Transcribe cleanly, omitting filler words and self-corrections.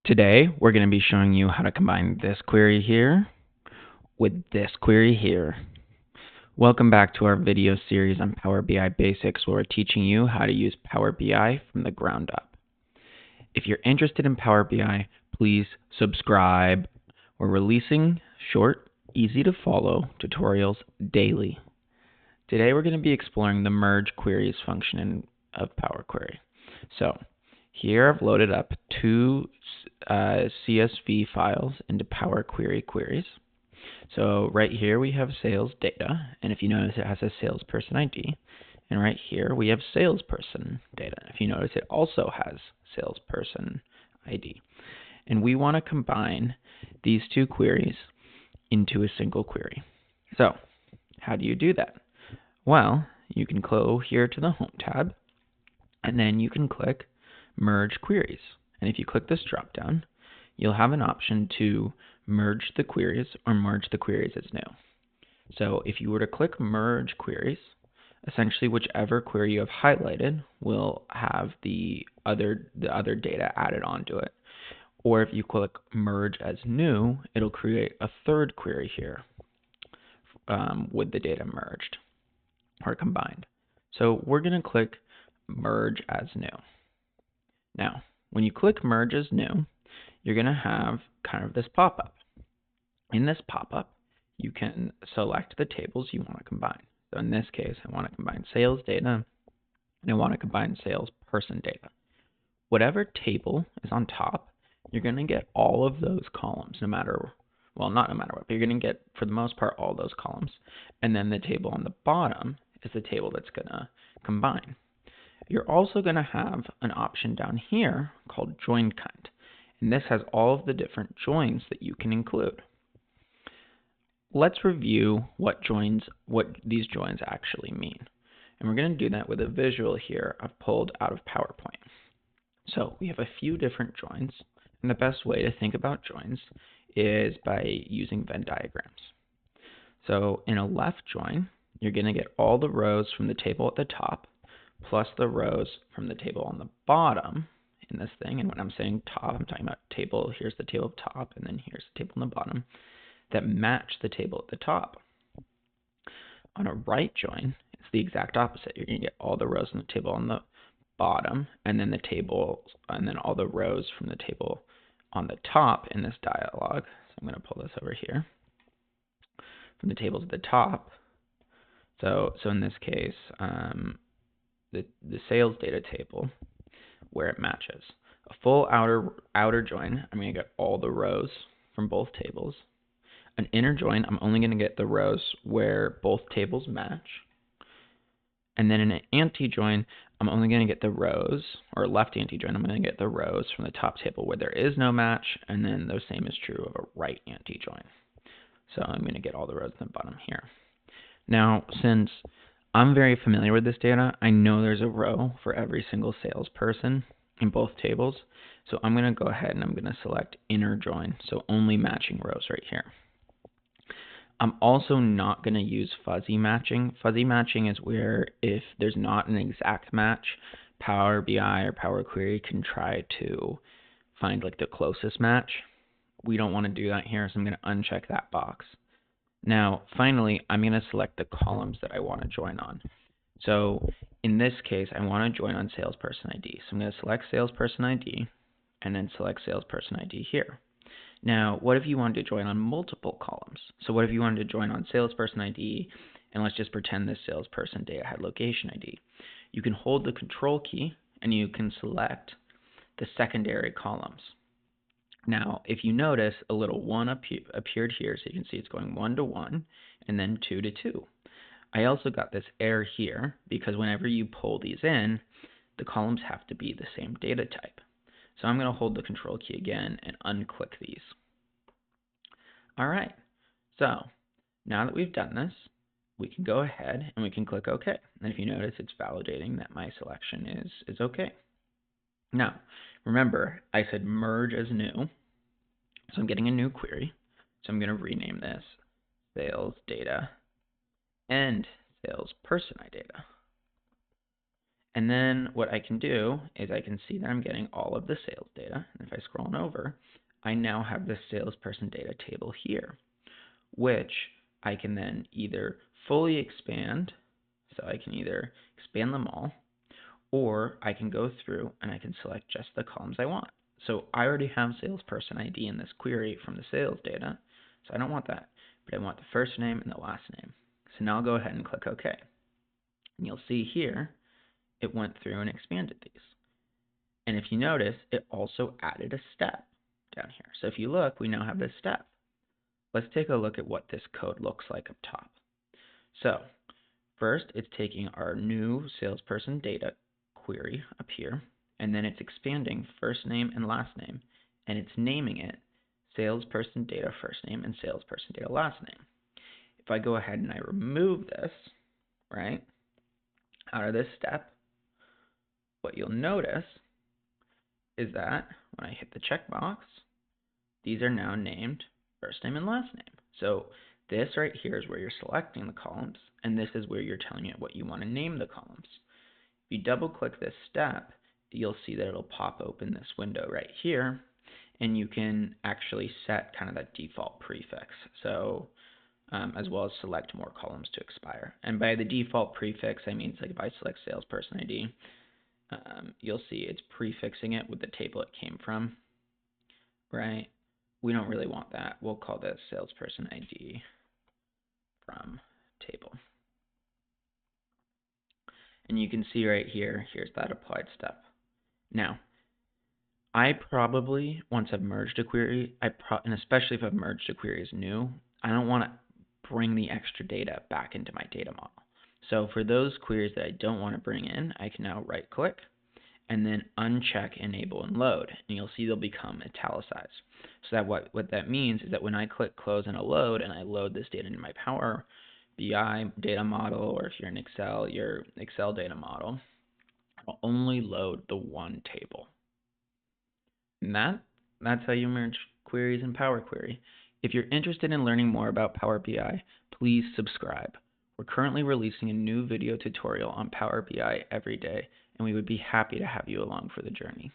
Today, we're going to be showing you how to combine this query here with this query here. Welcome back to our video series on Power BI Basics, where we're teaching you how to use Power BI from the ground up. If you're interested in Power BI, please subscribe. We're releasing short, easy to follow tutorials daily. Today, we're going to be exploring the merge queries function of Power Query. So, here I've loaded up two CSV files into Power Query queries. So right here we have sales data, and if you notice it has a salesperson ID. And right here we have salesperson data. If you notice it also has salesperson ID. And we want to combine these two queries into a single query. So how do you do that? Well, you can go here to the Home tab, and then you can click Merge Queries. And if you click this drop down, you'll have an option to merge the queries or merge the queries as new. So if you were to click Merge Queries, essentially whichever query you have highlighted will have the other data added onto it. Or if you click Merge as New, it'll create a third query here with the data merged or combined. So we're going to click Merge as New. Now, when you click Merge as New, you're going to have kind of this pop-up. In this pop-up, you can select the tables you want to combine. So in this case, I want to combine sales data, and I want to combine salesperson data. Whatever table is on top, you're going to get all of those columns, not no matter what, but you're going to get, for the most part, all those columns. And then the table on the bottom is the table that's going to combine. You're also going to have an option down here called Join Kind. And this has all of the different joins that you can include. Let's review what these joins actually mean. And we're going to do that with a visual here I've pulled out of PowerPoint. So we have a few different joins, and the best way to think about joins is by using Venn diagrams. So in a left join, you're going to get all the rows from the table at the top plus the rows from the table on the bottom in this thing. And when I'm saying top, I'm talking about table. Here's the table up top, and then here's the table on the bottom that match the table at the top. On a right join, it's the exact opposite. You're going to get all the rows in the table on the bottom, and then all the rows from the table on the top in this dialog. So I'm going to pull this over here. From the tables at the top. So in this case, the sales data table where it matches. A full outer join, I'm going to get all the rows from both tables. An inner join, I'm only going to get the rows where both tables match. And then in an anti-join, I'm only going to get the rows, or left anti-join, I'm going to get the rows from the top table where there is no match, and then the same is true of a right anti-join. So I'm going to get all the rows at the bottom here. Now, since I'm very familiar with this data, I know there's a row for every single salesperson in both tables. So I'm going to go ahead and I'm going to select inner join, so only matching rows right here. I'm also not going to use fuzzy matching. Fuzzy matching is where if there's not an exact match, Power BI or Power Query can try to find like the closest match. We don't want to do that here, so I'm going to uncheck that box. Now, finally, I'm going to select the columns that I want to join on. So in this case, I want to join on salesperson ID. So I'm going to select salesperson ID and then select salesperson ID here. Now, what if you wanted to join on multiple columns? So what if you wanted to join on salesperson ID, and let's just pretend this salesperson data had location ID. You can hold the control key and you can select the secondary columns. Now, if you notice, a little 1 appeared here, so you can see it's going 1 to 1 and then 2 to 2. I also got this error here because whenever you pull these in, the columns have to be the same data type. So I'm going to hold the control key again and unclick these. All right, so now that we've done this, we can go ahead and we can click OK. And if you notice, it's validating that my selection is OK. Now, remember, I said merge as new, so I'm getting a new query. So I'm going to rename this sales data and salesperson data. And then what I can do is I can see that I'm getting all of the sales data. And if I scroll on over, I now have this salesperson data table here, which I can then either fully expand, so I can either expand them all, or I can go through and I can select just the columns I want. So I already have salesperson ID in this query from the sales data, so I don't want that, but I want the first name and the last name. So now I'll go ahead and click OK. And you'll see here, it went through and expanded these. And if you notice, it also added a step down here. So if you look, we now have this step. Let's take a look at what this code looks like up top. So first, it's taking our new salesperson data query up here, and then it's expanding first name and last name, and it's naming it salesperson data first name and salesperson data last name. If I go ahead and I remove this, right, out of this step, what you'll notice is that when I hit the checkbox, these are now named first name and last name. So this right here is where you're selecting the columns, and this is where you're telling it what you want to name the columns. If you double click this step, you'll see that it'll pop open this window right here, and you can actually set kind of that default prefix. So as well as select more columns to expire. And by the default prefix, I mean, like if I select salesperson ID, you'll see it's prefixing it with the table it came from, right? We don't really want that. We'll call this salesperson ID from table. And you can see right here, here's that applied step. Now, I probably, once I've merged a query, and especially if I've merged a query as new, I don't want to bring the extra data back into my data model. So for those queries that I don't want to bring in, I can now right click and then uncheck enable and load, and you'll see they'll become italicized. So that what that means is that when I click close and a load and I load this data into my Power BI data model, or if you're in Excel, your Excel data model, I'll only load the one table. And that's how you merge queries in Power Query. If you're interested in learning more about Power BI, please subscribe. We're currently releasing a new video tutorial on Power BI every day, and we would be happy to have you along for the journey.